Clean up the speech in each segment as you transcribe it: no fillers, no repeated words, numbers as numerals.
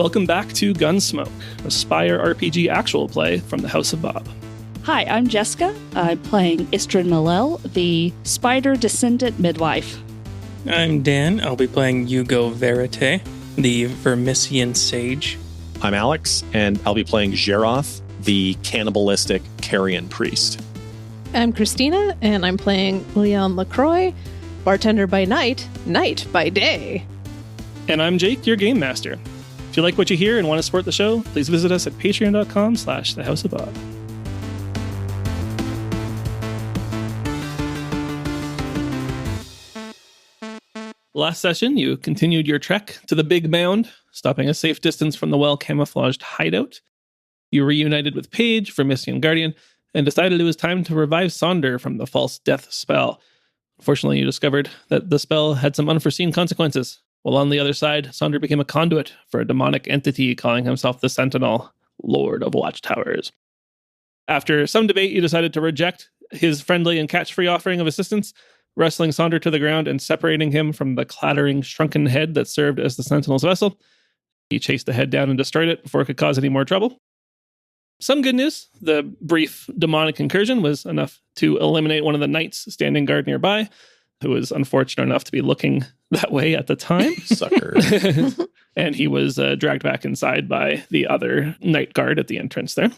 Welcome back to Gunsmoke, a Spire RPG actual play from the House of Bob. Hi, I'm Jessica. I'm playing Istrid Malel, the spider descendant midwife. I'm Dan. I'll be playing Hugo Verite, the Vermissian sage. I'm Alex, and I'll be playing Jeroth, the cannibalistic carrion priest. I'm Christina, and I'm playing Leon LaCroix, bartender by night, knight by day. And I'm Jake, your game master. If you like what you hear and want to support the show, please visit us at patreon.com/thehouseofbob. Last session, you continued your trek to the Big Mound, stopping a safe distance from the well-camouflaged hideout. You reunited with Paige, Vermissian Guardian, and decided it was time to revive Sonder from the false death spell. Fortunately, you discovered that the spell had some unforeseen consequences. While on the other side, Sonder became a conduit for a demonic entity calling himself the Sentinel, Lord of Watchtowers. After some debate, you decided to reject his friendly and catch-free offering of assistance, wrestling Sonder to the ground and separating him from the clattering, shrunken head that served as the Sentinel's vessel. He chased the head down and destroyed it before it could cause any more trouble. Some good news. The brief demonic incursion was enough to eliminate one of the knights standing guard nearby, who was unfortunate enough to be looking that way at the time. Sucker. And he was dragged back inside by the other knight guard at the entrance there.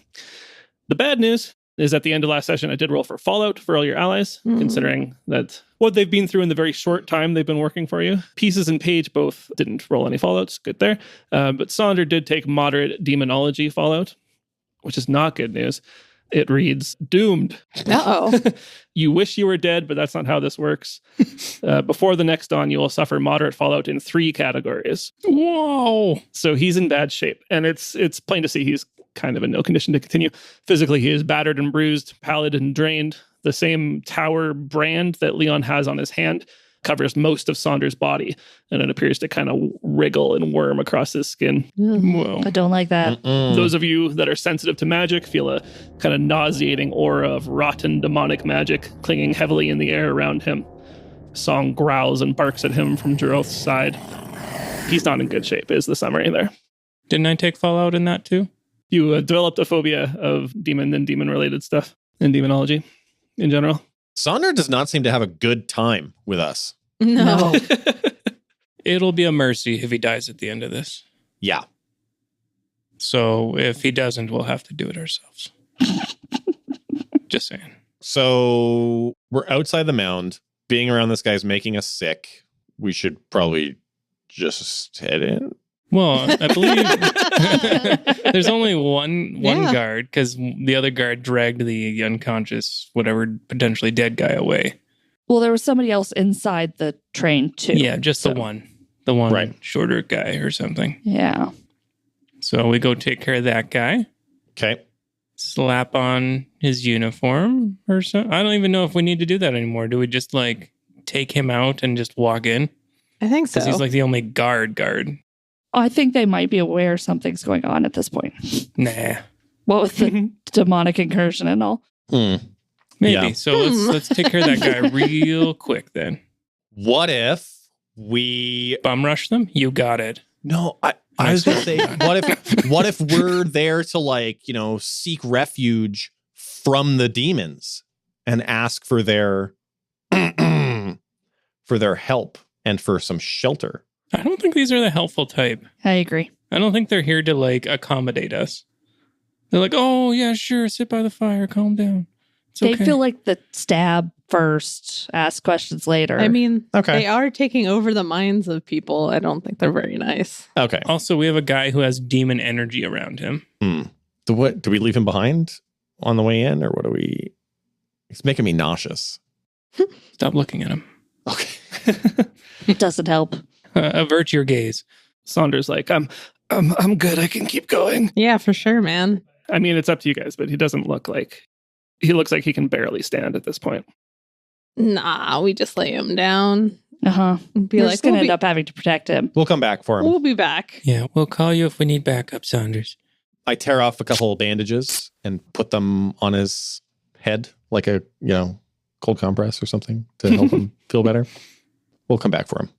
The bad news is at the end of last session, I did roll for Fallout for all your allies, considering that what they've been through in the very short time they've been working for you. Pieces and Paige both didn't roll any Fallouts. Good there. But Sonder did take moderate demonology Fallout, which is not good news. It reads, doomed. Uh-oh. You wish you were dead, but that's not how this works. Before the next dawn, you will suffer moderate fallout in 3 categories. Whoa! So he's in bad shape, and it's plain to see he's kind of in no condition to continue. Physically, he is battered and bruised, pallid and drained. The same tower brand that Leon has on his hand covers most of Sonder's body, and it appears to kind of wriggle and worm across his skin. Whoa. I don't like that. Those of you that are sensitive to magic feel a kind of nauseating aura of rotten demonic magic clinging heavily in the air around him. Song growls and barks at him from Jeroth's side. He's not in good shape, is the summary there. Didn't I take Fallout in that too? You developed a phobia of demon and demon-related stuff and demonology in general. Sonder does not seem to have a good time with us. No. It'll be a mercy if he dies at the end of this. Yeah. So if he doesn't, we'll have to do it ourselves. Just saying. So we're outside the mound. Being around this guy's making us sick. We should probably just head in. Well, I believe there's only one guard, because the other guard dragged the unconscious, whatever, potentially dead guy away. Well, there was somebody else inside the train, too. Yeah, just the one Right. shorter guy or something. Yeah. So we go take care of that guy, Okay. slap on his uniform or something. I don't even know if we need to do that anymore. Do we just take him out and just walk in? I think so. Because he's the only guard. I think they might be aware something's going on at this point. Nah. What with the demonic incursion and all. Maybe. Yeah. So let's take care of that guy real quick then. What if we... Bum rush them? You got it. No, I was going to say, what if we're there to seek refuge from the demons and ask for their help and for some shelter? I don't think these are the helpful type. I agree. I don't think they're here to accommodate us. They're like, oh yeah, sure, sit by the fire, calm down. It's They okay. feel like the stab first, ask questions later. I mean, Okay. they are taking over the minds of people. I don't think they're very nice. Okay. Also, we have a guy who has demon energy around him. Do we leave him behind on the way in, or what do we... He's making me nauseous. Stop looking at him. Okay. It doesn't help. Avert your gaze. Sonder's like, I'm good. I can keep going. Yeah, for sure, man. I mean, it's up to you guys, but he doesn't look like... He looks like he can barely stand at this point. Nah, we just lay him down. Uh-huh. Be We're like, just going to we'll end be- up having to protect him. We'll come back for him. We'll be back. Yeah, we'll call you if we need backup, Saunders. I tear off a couple of bandages and put them on his head, like a, cold compress or something to help him feel better. We'll come back for him.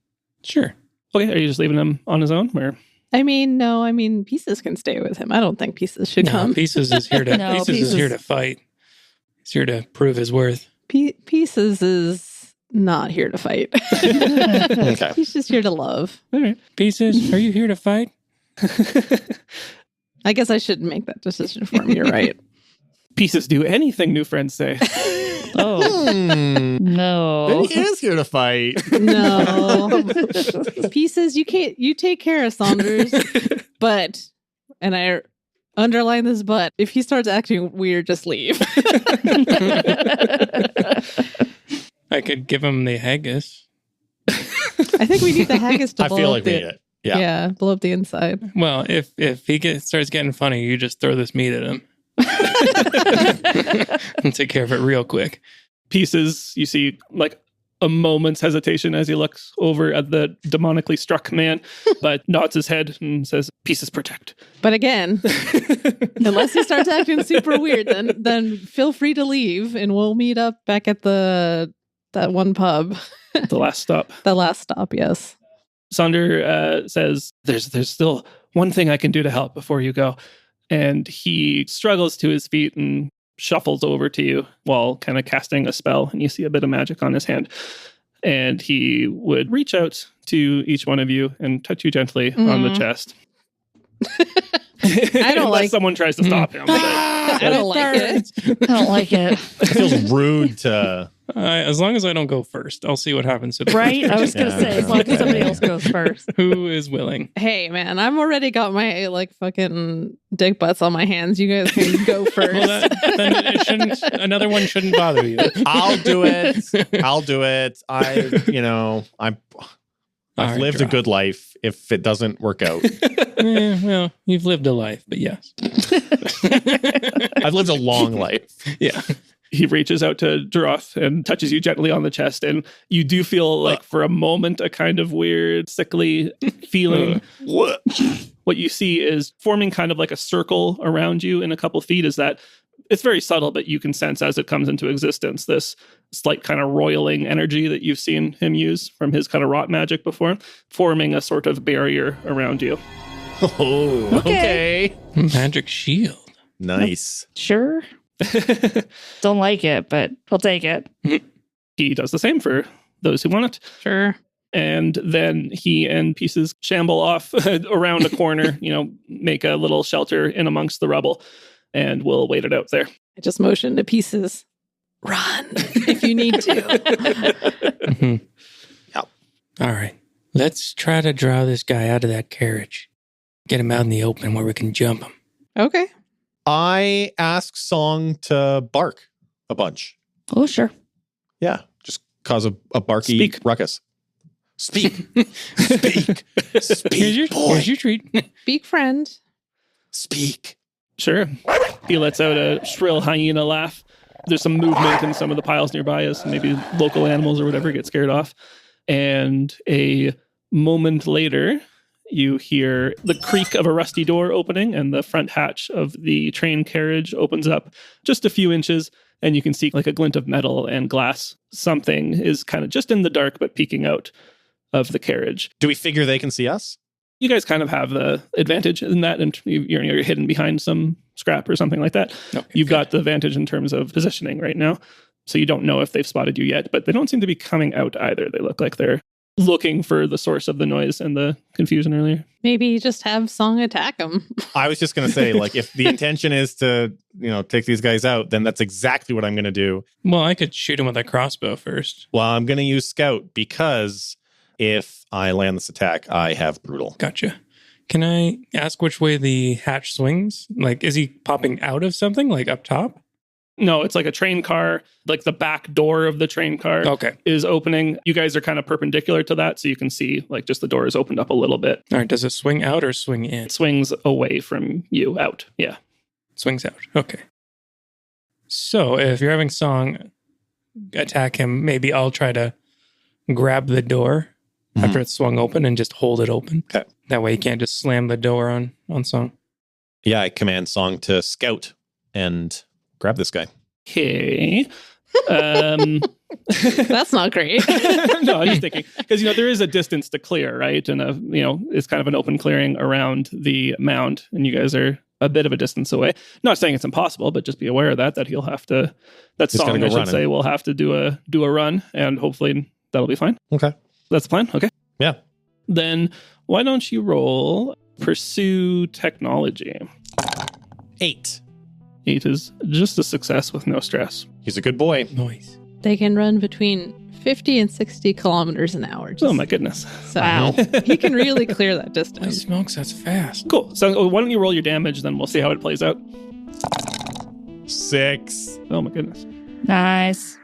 Sure. Okay, are you just leaving him on his own? Or I mean, no, I mean, Pieces can stay with him. I don't think Pieces should come. Pieces is here to No, Pieces is here Pieces- to fight. He's here to prove his worth. Pieces is not here to fight. Okay. He's just here to love. All right. Pieces, are you here to fight? I guess I shouldn't make that decision for him. You're right. Pieces do anything, new friends say. Oh, Then no. he is here to fight. No. Pieces, you take care of Saunders. But, and I underline this but, if he starts acting weird, just leave. I could give him the haggis. I think we need the haggis to I blow feel up like we the, need it. Yeah. yeah, blow up the inside. Well, if he starts getting funny, you just throw this meat at him. And take care of it real quick. Pieces, you see like a moment's hesitation as he looks over at the demonically struck man, but nods his head and says, Pieces protect. But again, unless he starts acting super weird, then feel free to leave and we'll meet up back at that one pub. The last stop. The last stop, yes. Sonder says, there's still one thing I can do to help before you go. And he struggles to his feet and shuffles over to you while kind of casting a spell. And you see a bit of magic on his hand. And he would reach out to each one of you and touch you gently on the chest. I don't Unless like someone tries to stop him. But I don't like it. I don't like it. It feels rude to. As long as I don't go first, I'll see what happens to the Right? I was going to Yeah. say, as long as somebody else goes first. Who is willing? Hey man, I've already got my like fucking dick butts on my hands. You guys can go first. Well, then it shouldn't. Another one shouldn't bother you. I'll do it. I've lived a good life. If it doesn't work out, Well, you've lived a life, but yes. I've lived a long life. Yeah. he reaches out to Duroth and touches you gently on the chest. And you do feel like for a moment a kind of weird, sickly feeling. What you see is forming kind of like a circle around you in a couple feet is that it's very subtle, but you can sense as it comes into existence, this slight kind of roiling energy that you've seen him use from his kind of rot magic before, forming a sort of barrier around you. Oh, okay. Magic shield. Nice. Sure. Don't like it, but I'll take it. He does the same for those who want it. Sure. And then he and Pieces shamble off around a corner, make a little shelter in amongst the rubble, and we'll wait it out there. I just motioned to Pieces. Run if you need to. Mm-hmm. Yep. All right. Let's try to draw this guy out of that carriage. Get him out in the open where we can jump him. Okay. I ask Song to bark a bunch. Oh, sure. Yeah, just cause a barky Speak. ruckus. Speak. Speak. Speak, boy. Here's your treat. Speak, friend. Speak. Sure. He lets out a shrill hyena laugh. There's some movement in some of the piles nearby as maybe local animals or whatever get scared off. And a moment later, you hear the creak of a rusty door opening and the front hatch of the train carriage opens up just a few inches and you can see like a glint of metal and glass. Something is kind of just in the dark but peeking out of the carriage. Do we figure they can see us? You guys kind of have the advantage in that, and you're hidden behind some scrap or something like that. Okay, You've got the advantage in terms of positioning right now. So you don't know if they've spotted you yet, but they don't seem to be coming out either. They look like they're looking for the source of the noise and the confusion earlier. Maybe just have Song attack him. I was just going to say, like, if the intention is to, take these guys out, then that's exactly what I'm going to do. Well, I could shoot him with a crossbow first. Well, I'm going to use Scout because if I land this attack, I have Brutal. Gotcha. Can I ask which way the hatch swings? Like, is he popping out of something, like up top? No, it's like a train car, like the back door of the train car Okay. is opening. You guys are kind of perpendicular to that, so you can see like just the door is opened up a little bit. All right. Does it swing out or swing in? It swings away from you out. Yeah. Swings out. Okay. So if you're having Song attack him, maybe I'll try to grab the door after it's swung open and just hold it open. Okay. That way you can't just slam the door on Song. Yeah, I command Song to scout and grab this guy. Okay. That's not great. No, I'm just thinking because there is a distance to clear, right? And it's kind of an open clearing around the mound, and you guys are a bit of a distance away. Not saying it's impossible, but just be aware of that he'll have to. That He's Song, gotta I go should say, will have to do a run, and hopefully that'll be fine. Okay. That's the plan. Okay. Yeah. Then why don't you roll pursue technology? 8. 8 is just a success with no stress. He's a good boy. Noise. They can run between 50 and 60 kilometers an hour. Oh my goodness. So Wow. he can really clear that Holy distance. smokes, that's fast. Cool. So why don't you roll your damage, then we'll see how it plays out. 6. Oh my goodness. Nice.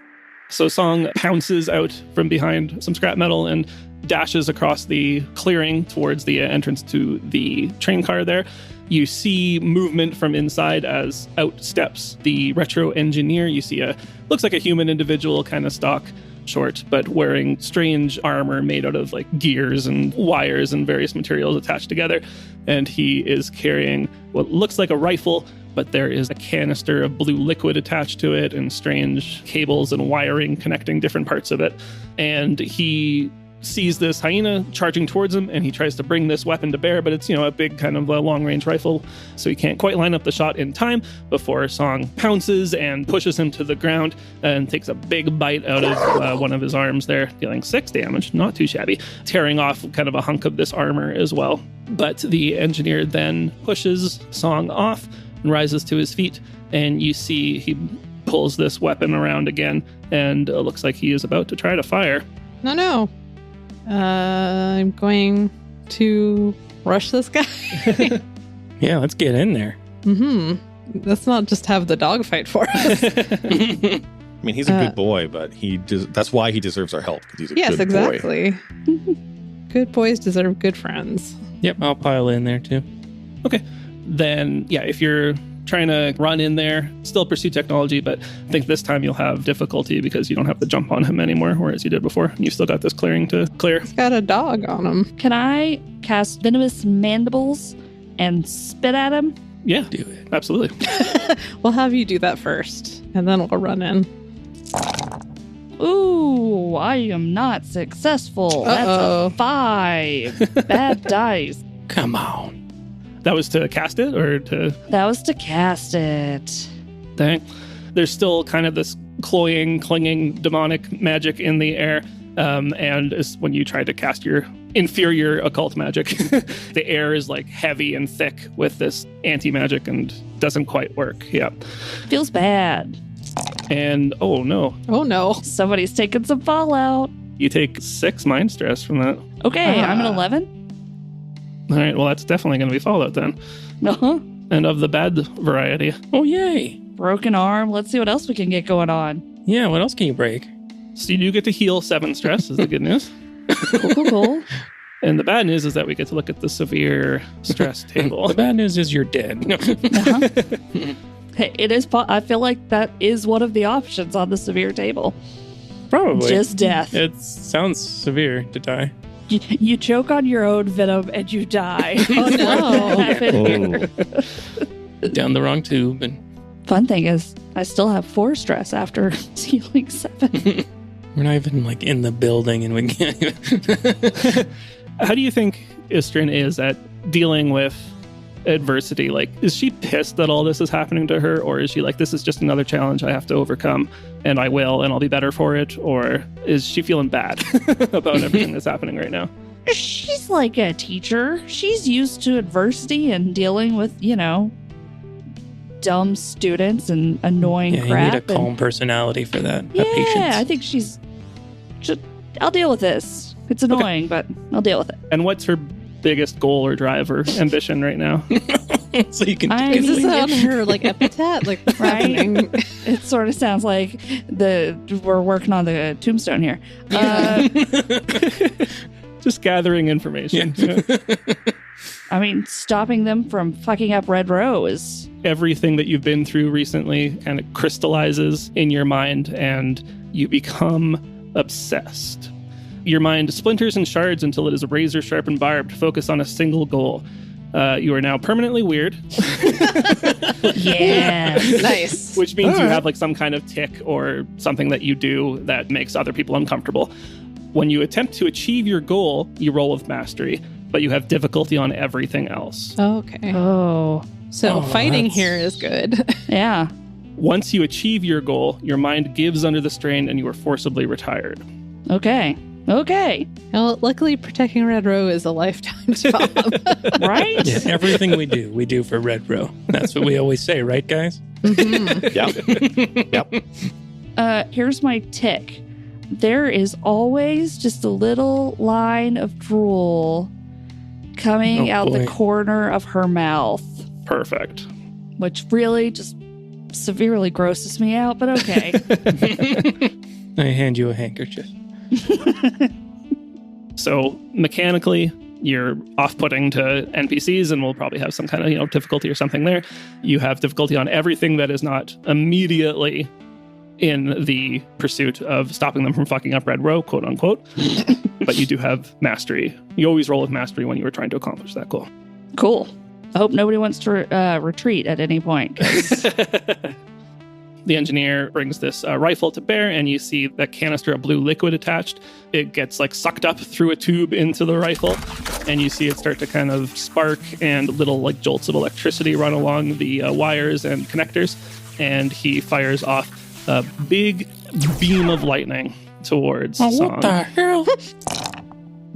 So Song pounces out from behind some scrap metal and dashes across the clearing towards the entrance to the train car there. You see movement from inside as out steps the Retroengineer. You see looks like a human individual, kind of stock, short, but wearing strange armor made out of like gears and wires and various materials attached together. And he is carrying what looks like a rifle, but there is a canister of blue liquid attached to it and strange cables and wiring connecting different parts of it. And he sees this hyena charging towards him, and he tries to bring this weapon to bear, but it's, a big kind of a long-range rifle, so he can't quite line up the shot in time before Song pounces and pushes him to the ground and takes a big bite out of one of his arms there, dealing 6 damage, not too shabby, tearing off kind of a hunk of this armor as well. But the engineer then pushes Song off and rises to his feet, and you see he pulls this weapon around again, and it looks like he is about to try to fire. No. I'm going to rush this guy. Yeah, let's get in there. Let's not just have the dogfight for us. I mean, he's a good boy, but that's why he deserves our help, because he's a Yes, good boy. exactly. Good boys deserve good friends. Yep, I'll pile in there too. Okay. Then, yeah, if you're trying to run in there, still pursue technology, but I think this time you'll have difficulty because you don't have to jump on him anymore, whereas you did before. You've still got this clearing to clear. He's got a dog on him. Can I cast Venomous Mandibles and spit at him? Yeah, Do it. absolutely. We'll have you do that first, and then we'll run in. Ooh, I am not successful. Uh-oh. That's a 5. Bad dice. Come on. That was to cast it or to... That was to cast it. Dang. There's still kind of this cloying, clinging, demonic magic in the air. And it's when you try to cast your inferior occult magic, the air is like heavy and thick with this anti-magic and doesn't quite work. Yeah. Feels bad. And, oh no, Oh no. Somebody's taking some fallout. you take 6 mind stress from that. Okay, I'm an Ah. 11. All right, well, that's definitely going to be fallout then. Uh-huh. And of the bad variety. Oh, yay. Broken arm. Let's see what else we can get going on. Yeah, what else can you break? So you do get to heal 7 stress is the good news. Cool. And the bad news is that we get to look at the severe stress table. The bad news is you're dead. Uh-huh. Hey, it is. I feel like that is one of the options on the severe table. Probably. Just death. It sounds severe to die. You choke on your own venom and you die. Oh no. Happened here. Down the wrong tube. And Fun thing is, I still have 4 stress after healing 7. we're not even like in the building and we can't even. How do you think Istrin is at dealing with adversity? Like, is she pissed that all this is happening to her? Or is she like, this is just another challenge I have to overcome and I will and I'll be better for it? Or is she feeling bad about everything that's happening right now? She's like a teacher. She's used to adversity and dealing with, dumb students and annoying Yeah, you crap. need a calm personality for that. Yeah, Patience. I think I'll deal with this. It's annoying, but I'll deal with it. And what's her biggest goal or drive or ambition right now? So you can. I Is this mean, on her epithet? Like what's Right? happening? It sort of sounds like we're working on the tombstone here. Just gathering information. Yeah. I mean, stopping them from fucking up Red Row is... Everything that you've been through recently kind of crystallizes in your mind and you become obsessed. Your mind splinters and shards until it is razor sharp and barbed, focused on a single goal. You are now permanently weird, Yeah. Nice. which means you have like some kind of tick or something that you do that makes other people uncomfortable. When you attempt to achieve your goal, you roll with mastery, but you have difficulty on everything else. Okay. Oh. So fighting that's- here is good. Yeah. Once you achieve your goal, your mind gives under the strain and you are forcibly retired. Okay. Okay. Well, luckily, protecting Red Row is a lifetime job. Right? Yeah, everything we do for Red Row. That's what we always say, right, guys? Yep. Here's my tick. There is always just a little line of drool coming Oh, out the boy. corner of her mouth, Perfect. which really just severely grosses me out, but okay. I hand you a handkerchief. So mechanically, you're off-putting to NPCs and will probably have some kind of, difficulty or something there. You have difficulty on everything that is not immediately in the pursuit of stopping them from fucking up Red Row, quote unquote. But you do have mastery. You always roll with mastery when you were trying to accomplish that goal. Cool. I hope nobody wants to retreat at any point. The engineer brings this rifle to bear, and you see that canister of blue liquid attached. It gets sucked up through a tube into the rifle, and you see it start to kind of spark, and little jolts of electricity run along the wires and connectors. And he fires off a big beam of lightning towards Song, What the hell?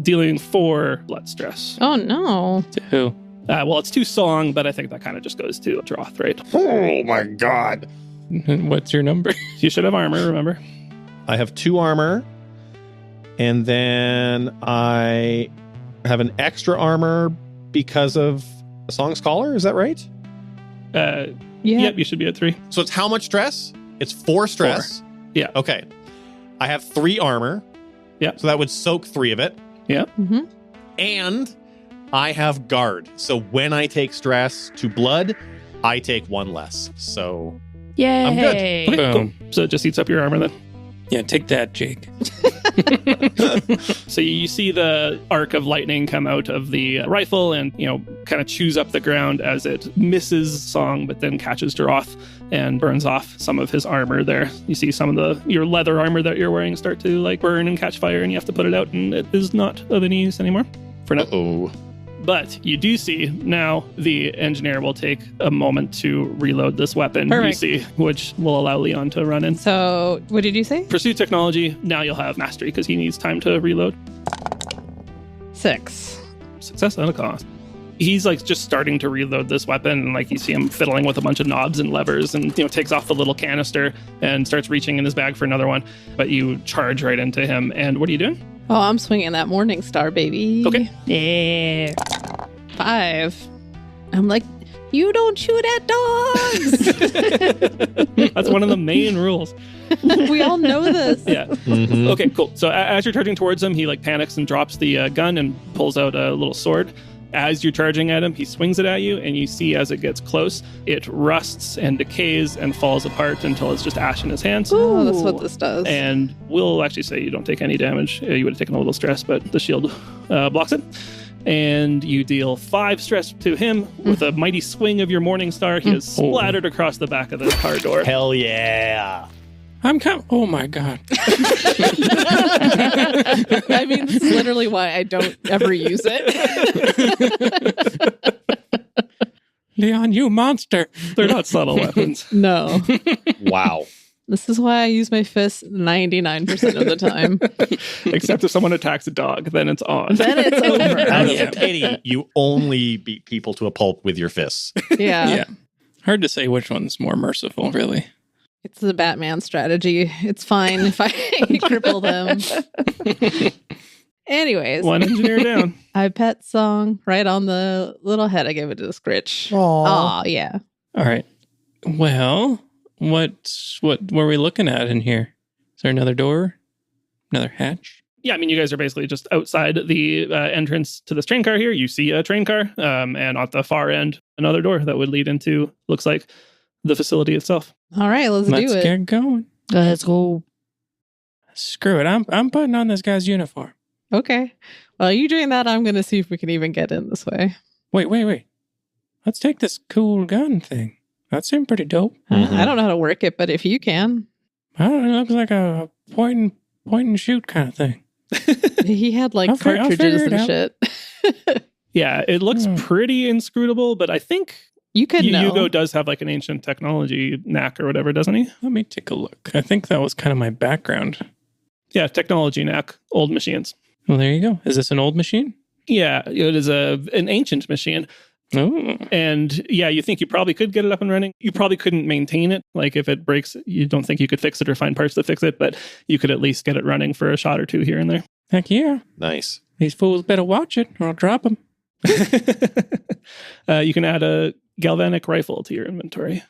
dealing 4 blood stress. Oh, no. To who? Well, it's 2 Song, but I think that kind of just goes to Droth, right? Oh my god. What's your number? You should have armor, remember? I have 2 armor, and then I have an extra armor because of Song's collar. Is that right? Yeah. Yep, you should be at 3. So it's how much stress? It's 4 stress. 4. Yeah. Okay. I have 3 armor. Yeah. So that would soak 3 of it. Mm-hmm. And I have guard. So when I take stress to blood, I take 1 less. So Yay. I'm good. Okay, cool. Boom. So it just eats up your armor then. Yeah, take that, Jake. So you see the arc of lightning come out of the rifle and, kind of chews up the ground as it misses Song, but then catches Droth and burns off some of his armor there. You see some of your leather armor that you're wearing start to burn and catch fire, and you have to put it out, and it is not of any use anymore for now. oh. But you do see now the engineer will take a moment to reload this weapon, Perfect. you see, which will allow Leon to run in. So, what did you say? Pursue technology. Now you'll have mastery because he needs time to reload. 6. Success at a cost. He's just starting to reload this weapon, and you see him fiddling with a bunch of knobs and levers, and takes off the little canister and starts reaching in his bag for another one. But you charge right into him. And what are you doing? Oh, I'm swinging that Morning Star, baby. Okay. Yeah. 5. I'm like, you don't shoot at dogs. That's one of the main rules. We all know this. Yeah. Mhm. Okay, cool. So as you're charging towards him, he panics and drops the gun and pulls out a little sword. As you're charging at him, he swings it at you, and you see as it gets close, it rusts and decays and falls apart until it's just ash in his hands. Oh, that's what this does. And we'll actually say you don't take any damage. You would have taken a little stress, but the shield blocks it. And you deal 5 stress to him with a mighty swing of your Morning Star. He is splattered across the back of the car door. Hell yeah. I'm oh my god. I mean, this is literally why I don't ever use it. Leon, you monster. They're not subtle weapons. No. Wow. This is why I use my fist 99% of the time. Except if someone attacks a dog, then it's on. Then it's over. Out of Yeah. pity, you only beat people to a pulp with your fists. Yeah. Yeah. Hard to say which one's more merciful, really. It's the Batman strategy. It's fine if I cripple them. Anyways, One engineer down. I pet Song right on the little head. I gave it to the scritch. Oh, yeah. All right. Well, what were we looking at in here? Is there another door? Another hatch? Yeah, I mean, you guys are basically just outside the entrance to this train car here. You see a train car, and at the far end, another door that would lead into, looks like, the facility itself. All right, let's Let's do it. get going. Let's go. Screw it. I'm putting on this guy's uniform. Okay. Well, you doing that, I'm going to see if we can even get in this way. Wait. Let's take this cool gun thing. That seemed pretty dope. I don't know how to work it, but if you can. I don't know, it looks like a point and shoot kind of thing. He had like I'll cartridges figure it and out. shit. Yeah, it looks pretty inscrutable, but I think You could know. Hugo does have like an ancient technology knack or whatever, doesn't he? Let me take a look. I think that was kind of my background. Yeah, technology knack, old machines. Well, there you go. Is this an old machine? Yeah, it is an ancient machine. Oh. And yeah, you think you probably could get it up and running. You probably couldn't maintain it. Like if it breaks, you don't think you could fix it or find parts to fix it, but you could at least get it running for a shot or two here and there. Heck yeah. Nice. These fools better watch it or I'll drop them. You can add a galvanic rifle to your inventory.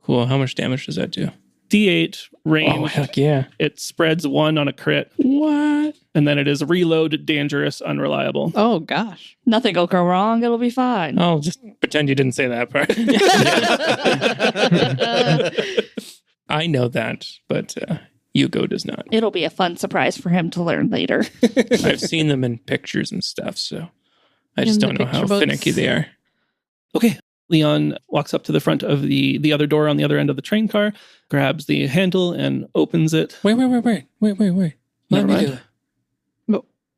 Cool. How much damage does that do? D8 range. Oh, heck yeah. It spreads 1 on a crit. What? And then it is reload, dangerous, unreliable. Oh, gosh. Nothing will go wrong. It'll be fine. I'll just pretend you didn't say that part. I know that, but Hugo does not. It'll be a fun surprise for him to learn later. I've seen them in pictures and stuff, so I just In the don't know how picture books. finicky they are. Okay. Leon walks up to the front of the other door on the other end of the train car, grabs the handle and opens it. Wait. Let Never me mind. do it.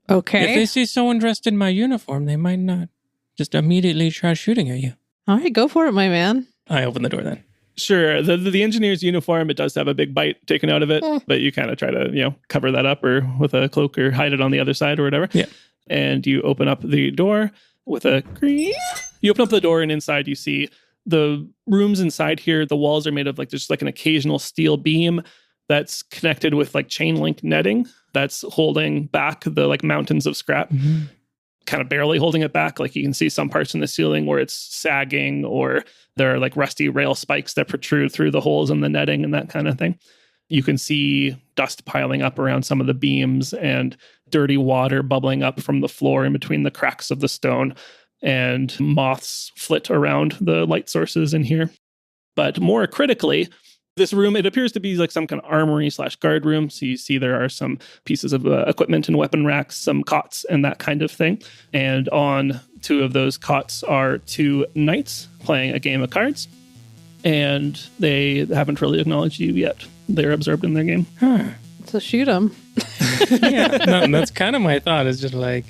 Okay. If they see someone dressed in my uniform, they might not just immediately try shooting at you. All right, go for it, my man. I open the door then. Sure, the engineer's uniform, it does have a big bite taken out of it, but you kind of try to, cover that up or with a cloak or hide it on the other side or whatever. Yeah. And you open up the door with a creak. You open up the door and inside you see the rooms inside here. The walls are made of just like an occasional steel beam that's connected with like chain link netting that's holding back the like mountains of scrap. Mm-hmm. Kind of barely holding it back. Like you can see some parts in the ceiling where it's sagging or there are like rusty rail spikes that protrude through the holes in the netting and that kind of thing. You can see dust piling up around some of the beams and dirty water bubbling up from the floor in between the cracks of the stone, and moths flit around the light sources in here. But more critically, this room, it appears to be like some kind of armory / guard room. So you see there are some pieces of equipment and weapon racks, some cots and that kind of thing. And on 2 of those cots are 2 knights playing a game of cards. And they haven't really acknowledged you yet. They're absorbed in their game. Huh. So shoot him. Yeah, no, that's kind of my thought, is just like,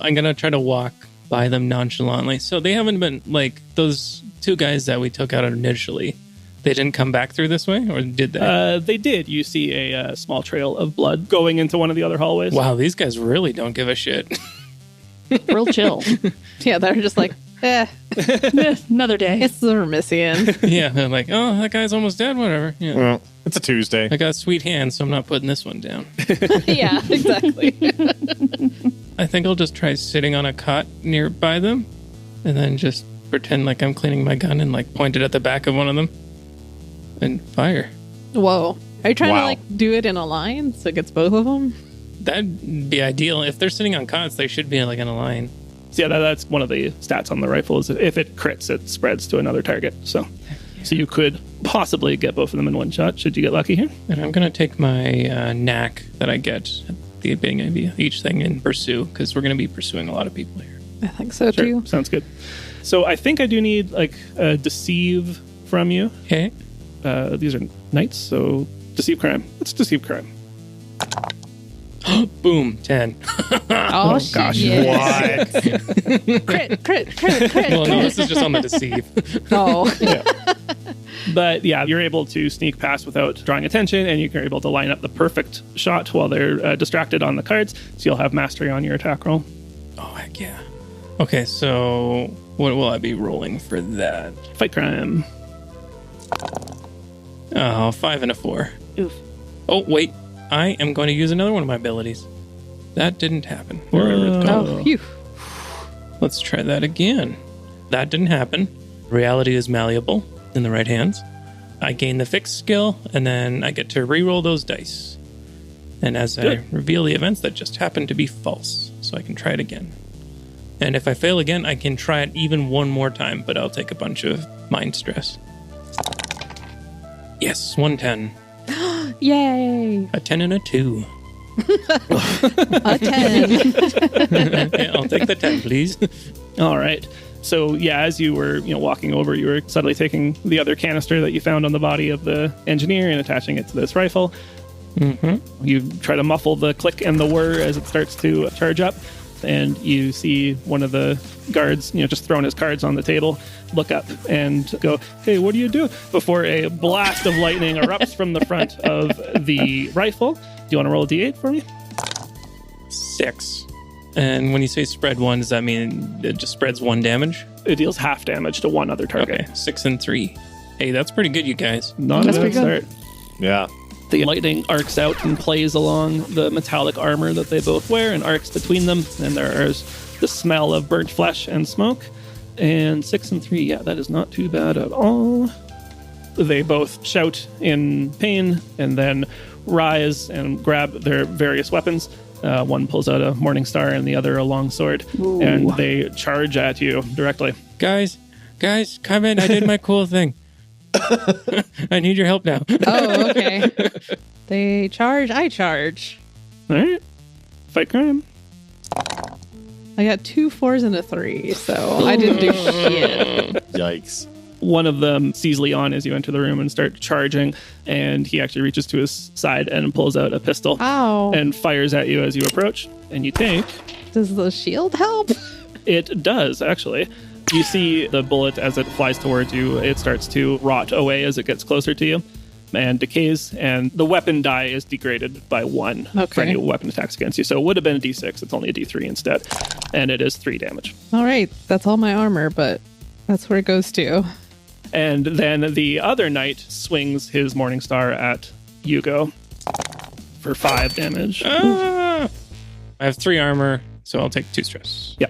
I'm going to try to walk by them nonchalantly. So they haven't been, like, those 2 guys that we took out initially, they didn't come back through this way, or did they? They did. You see a small trail of blood going into one of the other hallways. Wow, these guys really don't give a shit. Real chill. Yeah, they're just like, Another day. it's the Remisian. Yeah, they're like, oh, that guy's almost dead, whatever. Yeah. Well, it's a Tuesday. I got sweet hands, so I'm not putting this one down. Yeah, exactly. I think I'll just try sitting on a cot nearby them and then just pretend like I'm cleaning my gun and like point it at the back of one of them and fire. Whoa. Are you trying Wow. to like do it in a line so it gets both of them? That'd be ideal. If they're sitting on cots, they should be like in a line. So yeah, that's one of the stats on the rifle is if it crits, it spreads to another target. So you could possibly get both of them in one shot should you get lucky here. And I'm going to take my knack that I get at the beginning of each thing and pursue, because we're going to be pursuing a lot of people here. I think so Sure, too. sounds good. So I think I do need like a deceive from you. Okay. These are knights, so deceive crime. Let's deceive crime. Boom, 10. Oh, Gosh, yes. what? Crit. Well, no, this is just on the deceive. Oh. But yeah, you're able to sneak past without drawing attention, and you're able to line up the perfect shot while they're distracted on the cards. So you'll have mastery on your attack roll. Oh, heck yeah. Okay, so what will I be rolling for that? Fight crime. Oh, 5 and a 4. Oof. Oh, wait. I am going to use another one of my abilities. That didn't happen. Wherever it's gone. Oh, phew. Let's try that again. That didn't happen. Reality is malleable in the right hands. I gain the fixed skill, and then I get to re-roll those dice. And as I reveal the events, that just happened to be false. So I can try it again. And if I fail again, I can try it even one more time, but I'll take a bunch of mind stress. Yes, 110. Yay. A 10 and a 2. A 10. Yeah, I'll take the 10, please. All right. So yeah, as you were walking over, you were suddenly taking the other canister that you found on the body of the engineer and attaching it to this rifle. Mm-hmm. You try to muffle the click and the whir as it starts to charge up, and you see one of the guards, just throwing his cards on the table, look up and go, "Hey, what are you doing?" Before a blast of lightning erupts from the front of the rifle. Do you want to roll a d8 for me? 6. And when you say spread 1, does that mean it just spreads 1 damage? It deals half damage to one other target. Okay, 6 and 3. Hey, that's pretty good, you guys. Not a bad start. Yeah. The lightning arcs out and plays along the metallic armor that they both wear and arcs between them. And there is the smell of burnt flesh and smoke. And 6 and 3, yeah, that is not too bad at all. They both shout in pain and then rise and grab their various weapons. One pulls out a morning star and the other a long sword. Ooh. And they charge at you directly. Guys, come in. I did my cool thing. I need your help now. Oh, okay. They charge, I charge. All right. Fight crime. I got 2 4s and a 3, so I didn't do shit. Yikes. One of them sees Leon as you enter the room and start charging, and he actually reaches to his side and pulls out a pistol. Ow. And fires at you as you approach. And you take... Does the shield help? It does, actually. You see the bullet as it flies towards you. It starts to rot away as it gets closer to you and decays, and the weapon die is degraded by 1 for any weapon attacks against you. So it would have been a d6. It's only a d3 instead, and it is 3 damage. All right. That's all my armor, but that's where it goes to. And then the other knight swings his morning star at Hugo for 5 damage. I have 3 armor, so I'll take 2 stress. Yeah.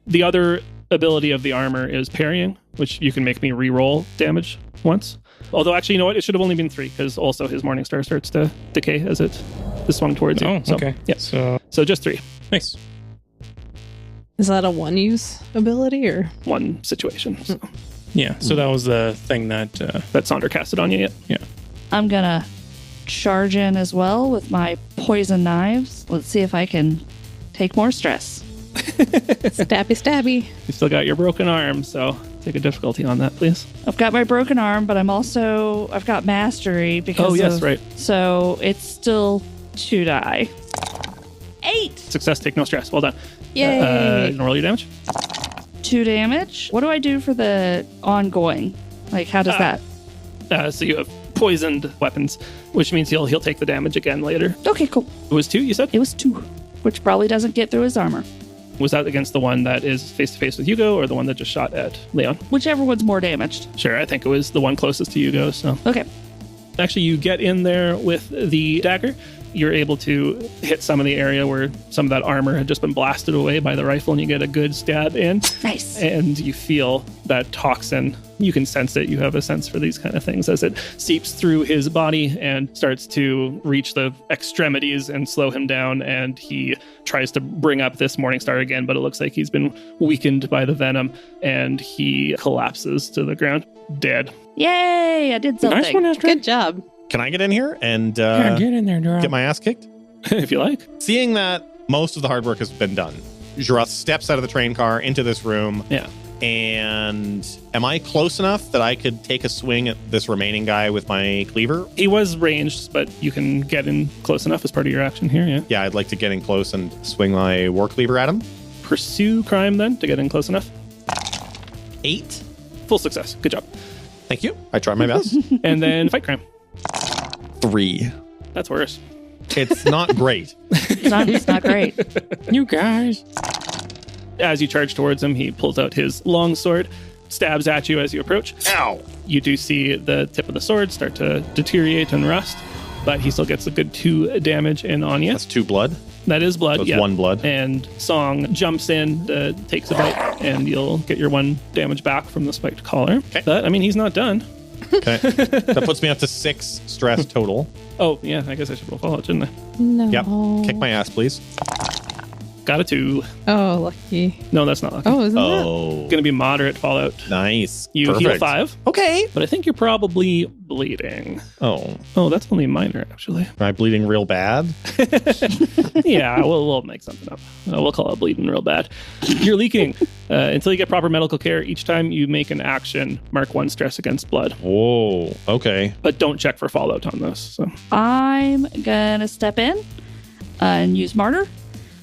The other ability of the armor is parrying, which you can make me re-roll damage once. Although, actually, you know what? It should have only been 3, because also his morning star starts to decay as it is swung towards you. Oh, so, okay. Yeah. So just 3. Nice. Is that a one-use ability or one situation? So. Yeah. So that was the thing that Sonder casted on you. Yeah. I'm gonna charge in as well with my poison knives. Let's see if I can take more stress. stabby. You still got your broken arm, so take a difficulty on that, please. I've got my broken arm, but I've got mastery because. Oh yes, right. So it's still 2 die. 8 success. Take no stress. Well done. Yay! You can roll your damage. 2 damage. What do I do for the ongoing? Like, how does that? So you have poisoned weapons, which means he'll take the damage again later. Okay, cool. It was 2, you said? It was 2, which probably doesn't get through his armor. Was that against the one that is face-to-face with Hugo or the one that just shot at Leon? Whichever one's more damaged. Sure, I think it was the one closest to Hugo, so... Okay. Actually, you get in there with the dagger. You're able to hit some of the area where some of that armor had just been blasted away by the rifle, and you get a good stab in. Nice. And you feel that toxin. You can sense it. You have a sense for these kind of things as it seeps through his body and starts to reach the extremities and slow him down. And he tries to bring up this morning star again, but it looks like he's been weakened by the venom, and he collapses to the ground, dead. Yay! I did something. Nice one, Astrid. Good job. Can I get in here and Yeah, get in there, Dora. get my ass kicked? If you like. Seeing that most of the hard work has been done, Jarath steps out of the train car into this room. Yeah. And am I close enough that I could take a swing at this remaining guy with my cleaver? He was ranged, but you can get in close enough as part of your action here, yeah. Yeah, I'd like to get in close and swing my war cleaver at him. Pursue crime then to get in close enough. 8. Full success. Good job. Thank you. I tried my best. And then fight crime. 3. That's worse. It's not great. It's not great. You guys. As you charge towards him, he pulls out his long sword, stabs at you as you approach. Ow! You do see the tip of the sword start to deteriorate and rust, but he still gets a good 2 damage in on you. That's 2 blood. That is blood, That's yeah. 1 blood. And Song jumps in, takes a bite, and you'll get your 1 damage back from the spiked collar. Okay. But, I mean, he's not done. Okay. That puts me up to 6 stress total. Oh, yeah, I guess I should roll Fallout, shouldn't I? No. Yep. Kick my ass, please. Got a 2. Oh, lucky. No, that's not lucky. Oh, isn't it? Oh, Going to be moderate fallout. nice. You Perfect. heal 5, Okay. but I think you're probably bleeding. Oh, Oh, that's only minor, actually. am I bleeding real bad? Yeah, we'll make something up. We'll call it bleeding real bad. You're leaking. Until you get proper medical care, each time you make an action, mark 1 stress against blood. Whoa. Okay. But don't check for fallout on this. So I'm gonna step in and use Martyr.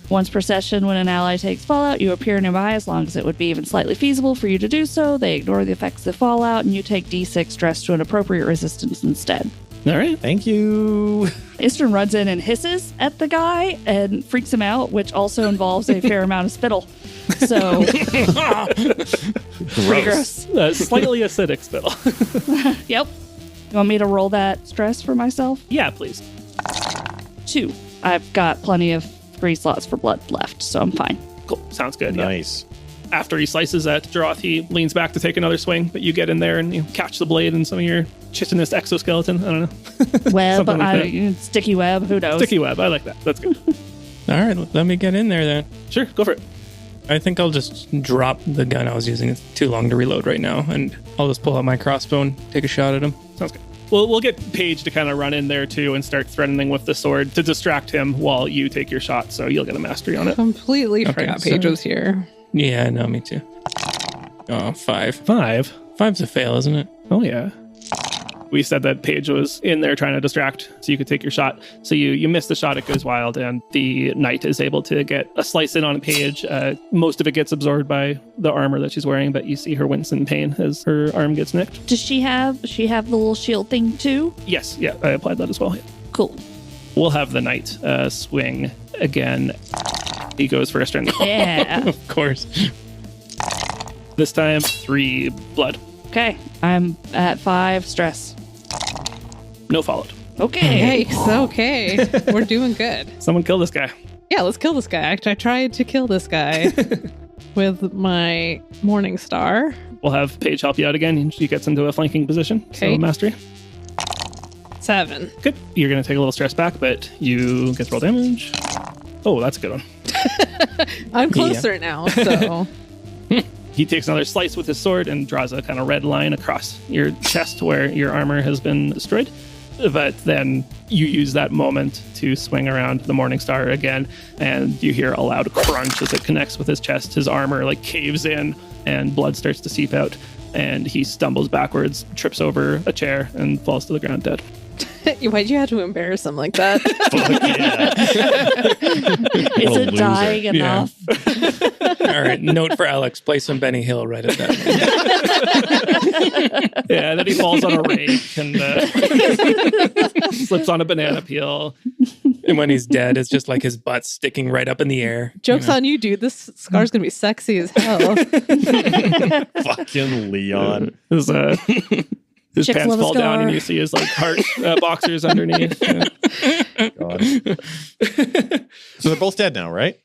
Once per session, when an ally takes fallout, you appear nearby as long as it would be even slightly feasible for you to do so. They ignore the effects of fallout, and you take D6 stress to an appropriate resistance instead. all right. Thank you. Istern runs in and hisses at the guy and freaks him out, which also involves a fair amount of spittle. So, pretty gross. Slightly acidic spittle. Yep. You want me to roll that stress for myself? Yeah, please. 2. I've got plenty of 3 slots for blood left, so I'm fine. Cool. Sounds good. Yeah. Nice. After he slices at Droth, he leans back to take another swing, but you get in there and you catch the blade in some of your chitinous exoskeleton. I don't know. Web, Something like that. sticky web, who knows? Sticky web. I like that. That's good. All right, let me get in there then. Sure, go for it. I think I'll just drop the gun I was using. It's too long to reload right now, and I'll just pull out my crossbow and take a shot at him. Sounds good. We'll get Paige to kind of run in there too and start threatening with the sword to distract him while you take your shot, so you'll get a mastery on it. Completely Okay, forgot so- Paige was here. Yeah, no, me too. Oh, 5. 5. 5's a fail, isn't it? Oh, yeah. We said that Paige was in there trying to distract so you could take your shot. So you miss the shot, it goes wild, and the knight is able to get a slice in on Paige. Most of it gets absorbed by the armor that she's wearing, but you see her wince in pain as her arm gets nicked. Does she have the little shield thing too? Yes, yeah, I applied that as well. Yeah. Cool. We'll have the knight swing again. He goes for a strength. Yeah. Of course. This time, 3 blood. Okay. I'm at 5 stress. No fallout. Okay. Yikes. Okay. We're doing good. Someone kill this guy. Yeah, let's kill this guy. I tried to kill this guy with my Morning Star. We'll have Paige help you out again, and she gets into a flanking position. Okay. So mastery. 7. Good. You're going to take a little stress back, but you get to roll damage. Oh, that's a good one. I'm closer now, so. He takes another slice with his sword and draws a kind of red line across your chest where your armor has been destroyed. But then you use that moment to swing around the Morning Star again, and you hear a loud crunch as it connects with his chest. His armor like caves in, and blood starts to seep out, and he stumbles backwards, trips over a chair, and falls to the ground dead. Why'd you have to embarrass him like that? Is What a it loser. dying Yeah. enough? All right, note for Alex, play some Benny Hill right at that. Yeah, and then he falls on a rake and slips on a banana peel. And when he's dead, it's just like his butt sticking right up in the air. Joke's on you, dude. This scar's gonna be sexy as hell. Fucking Leon. His Chicks pants love a fall down scar. and you see his like heart boxers underneath. Yeah. God. So they're both dead now, right?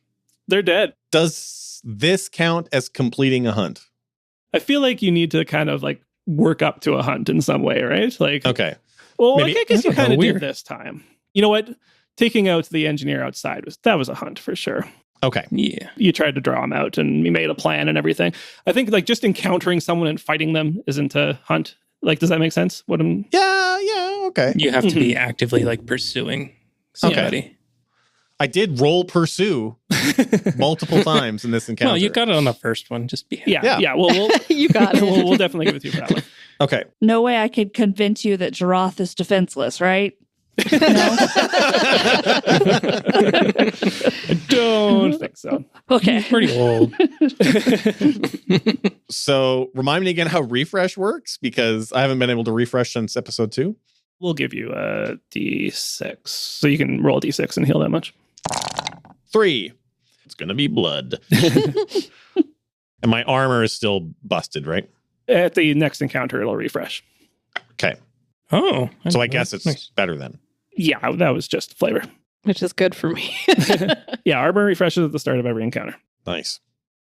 They're dead. Does this count as completing a hunt? I feel like you need to kind of like work up to a hunt in some way, right? Like, Okay. well, Maybe- I guess you I don't know, kind of did weird. this time. You know what? Taking out the engineer outside was a hunt for sure. Okay. Yeah. You tried to draw him out and you made a plan and everything. I think like just encountering someone and fighting them isn't a hunt. Like, does that make sense? What I'm Yeah, okay. You have to be actively like pursuing somebody. I did roll pursue multiple times in this encounter. Well, you got it on the first one. Just be yeah. We'll You got it. we'll definitely give it to you for that one. Okay. No way I could convince you that Jaroth is defenseless, right? No? I don't think so. Okay. He's pretty old. So remind me again how refresh works, because I haven't been able to refresh since episode 2. We'll give you a D6. So you can roll a D6 and heal that much. 3. It's going to be blood. And my armor is still busted, right? At the next encounter, it'll refresh. Okay. Oh. So I guess it's nice. better then. Yeah, that was just flavor. Which is good for me. Yeah, armor refreshes at the start of every encounter. Nice.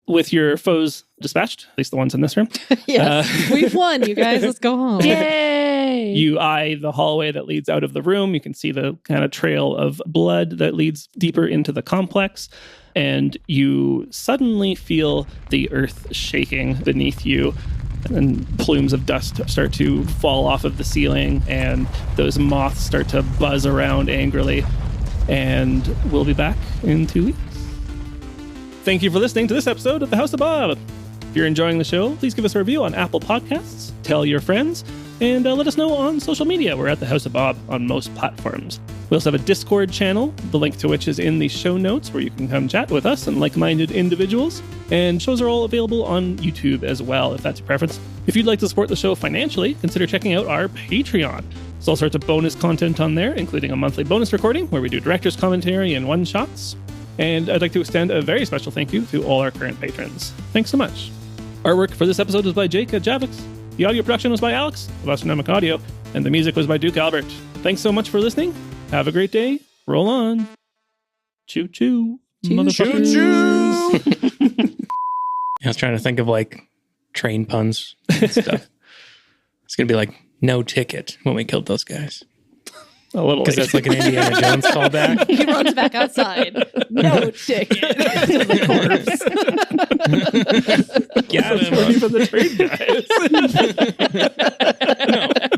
With your foes dispatched, at least the ones in this room, Yes, we've won, you guys. Let's go home. Yay! you eye the hallway that leads out of the room. You can see the kind of trail of blood that leads deeper into the complex. And you suddenly feel the earth shaking beneath you. And plumes of dust start to fall off of the ceiling. And those moths start to buzz around angrily. And we'll be back in 2 weeks. Thank you for listening to this episode of The House of Bob. If you're enjoying the show, please give us a review on Apple Podcasts, tell your friends, and let us know on social media. We're at The House of Bob on most platforms. We also have a Discord channel, the link to which is in the show notes, where you can come chat with us and like-minded individuals. And shows are all available on YouTube as well, if that's your preference. If you'd like to support the show financially, consider checking out our Patreon. There's all sorts of bonus content on there, including a monthly bonus recording where we do director's commentary and one-shots. And I'd like to extend a very special thank you to all our current patrons. Thanks so much. Artwork for this episode was by Jake at Javix. The audio production was by Alex of Astronomic Audio, and the music was by Duke Albert. Thanks so much for listening. Have a great day. Roll on. Choo choo. Motherfuckers. Choo I was trying to think of like train puns and stuff. It's going to be like no ticket when we killed those guys. A little Because late. that's like an Indiana Jones callback. He runs back outside. No ticket. To the corpse. Got him. Even the train guys.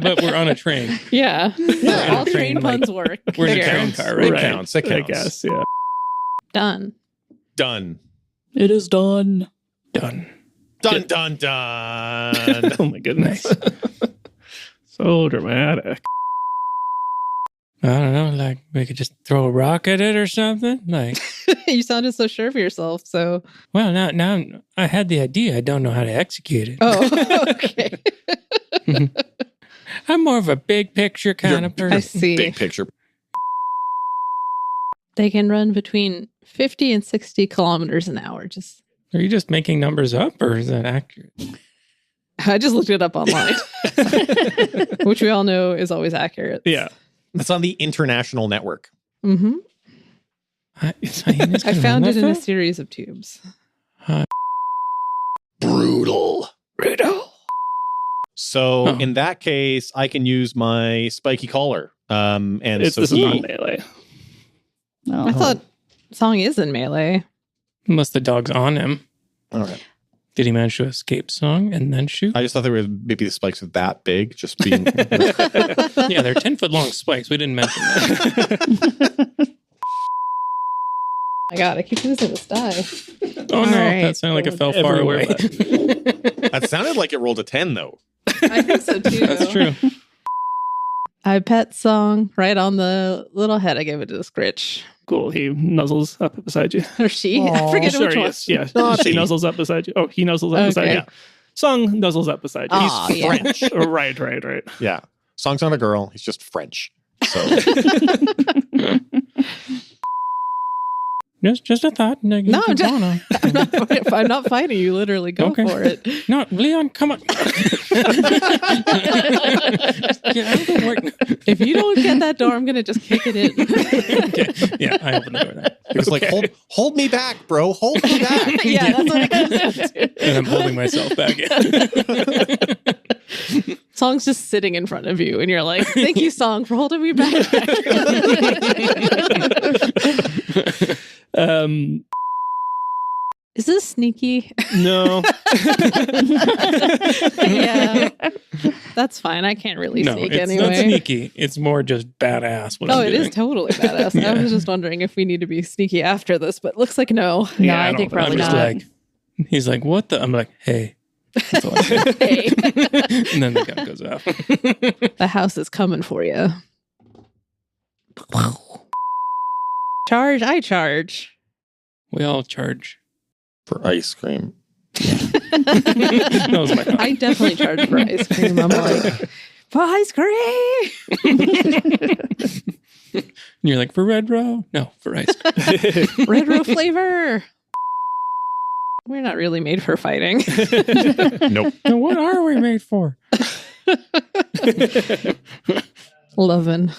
No, but we're on a train. Yeah. in a All train, train puns work. We're in a Figure train it. car, right? It counts. It I counts. guess, yeah. Done. Done. It is done. Done. Dun, dun, dun. Oh my goodness. So dramatic. I don't know, like we could just throw a rock at it or something. Like, You sounded so sure of yourself, so. well, now I had the idea. I don't know how to execute it. Oh, okay. I'm more of a big picture kind of I person. see. Big picture. They can run between 50 and 60 kilometers an hour. Are you just making numbers up, or is that accurate? I just looked it up online, which we all know is always accurate. Yeah. That's on the international network. Mm-hmm. I I found it in a series of tubes. Brutal. So Oh. in that case, I can use my spiky collar. And This so is he, not melee. No. I thought song is in melee. Unless the dog's on him. all right. Did he manage to escape song and then shoot? I just thought there were maybe the spikes were that big, just being. Yeah, they're 10-foot long spikes. We didn't mention that. My God, I keep losing this die. Oh no, All right. that sounded like it fell far Everywhere away. That sounded like it rolled a 10, though. I think so too. That's true. I pet song right on the little head. I gave it to the Scritch. Cool. He nuzzles up beside you. Or she. I Aw. forget Sure, which one. yes. Yeah. Naughty. She nuzzles up beside you. Oh, he nuzzles up beside Okay. you. Song nuzzles up beside you. Aw, He's yeah. French. Right. Yeah. Song's not a girl. He's just French. So Just a thought. No, No, I'm not fighting you. Literally, go Okay. for it. No, Leon, come on. Get out of the way. If you don't get that door, I'm gonna just kick it in. Okay. Yeah, I opened the door now. it's like, hold me back, bro. Hold me back. Yeah, that's what it comes down to. And I'm holding myself back in. Song's just sitting in front of you, and you're like, "Thank you, Song, for holding me back." Is this sneaky? No. Yeah, that's fine. I can't really No, sneak it's anyway. not sneaky. It's more just badass. What Oh, I'm it doing. is totally badass. Yeah. I was just wondering if we need to be sneaky after this, but looks like no. No, Yeah, I I don't think think I'm probably just not. like, he's like, what the? I'm like, hey. That's all I say. Hey, And then the gun goes off. the house is coming for you. Charge! I charge. We all charge. For ice cream. That was my I definitely charge for ice cream. I'm like, for ice cream. And you're like, for Red Row? No, for ice cream. Red row flavor. We're not really made for fighting. Nope. Now, what are we made for? Lovin'.